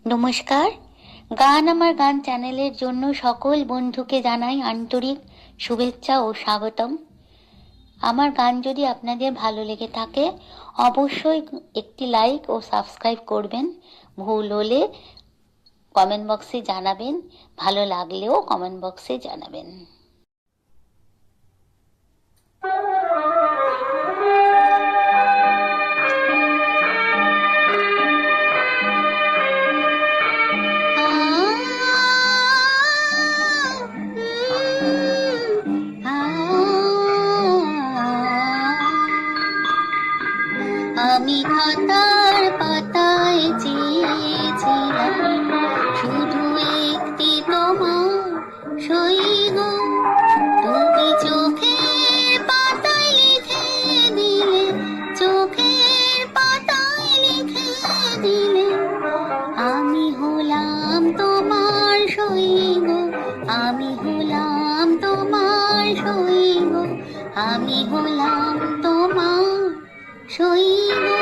নমস্কার। গান আমার গান চ্যানেলের জন্য সকল বন্ধুকে জানাই আন্তরিক শুভেচ্ছা ও স্বাগতম। আমার গান যদি আপনাদের ভালো লেগে থাকে অবশ্যই একটি লাইক ও সাবস্ক্রাইব করবেন। ভুল হলে কমেন্ট বক্সে জানাবেন, ভালো লাগলেও কমেন্ট বক্সে জানাবেন। আমি খাতার পাতায় চেয়েছিলাম শুধু একটি তোমার সই গো, তুমি চোখের পাতায় লিখে দিলে, চোখের পাতায় লিখে দিলে আমি হলাম তোমার সই গো, আমি হলাম তোমার সই গো, আমি হলাম তোমার সই গো।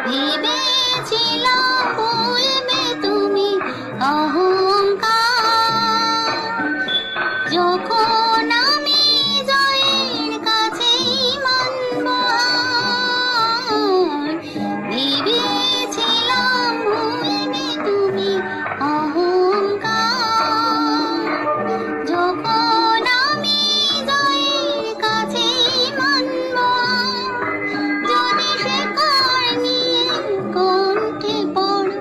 ভেবেছিলাম বলবে তুমি অহংকার, যখন আমি জয়ের কাছে মানব হার। ভেবেছিলাম ভুলবে তুমি অহংকার, যখন আমি জয়ের কাছে মানব হার। যদি শেখার নিয়ে কণ্ঠে পড়ো,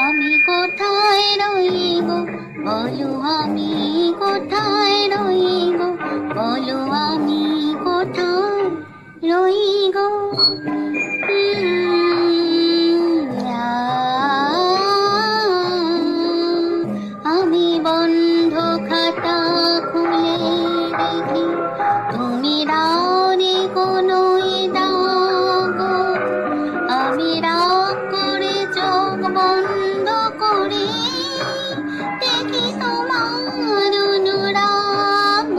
আমি কোথায় রই গো বলো, আমি কোথায় রই গো বলো, আমি কোথায় রই গো। আমি বন্ধ খাতা খুলে দেখি, তুমি রানে কোনো দাগ, আমি রাগ করে চোখ বন্ধ করে দেখি তোমার অনুরাগ।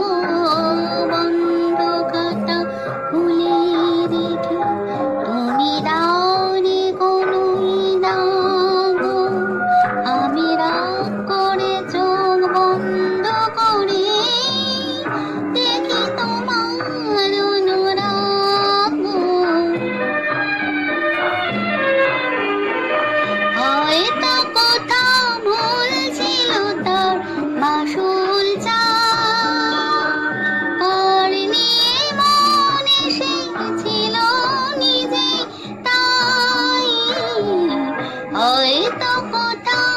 বন্ধ খাতা খুলে দেখি, তুমি রানে কোনো দাগ, আমি রাগ করে চোখ বন্ধ করে দেখি তোমার অনুরাগ। হয়তো কোথাও ভুল ছিল তার মাসুল চার নিয়ে মন এসেছিল নিজে তাই। হয়তো কোথাও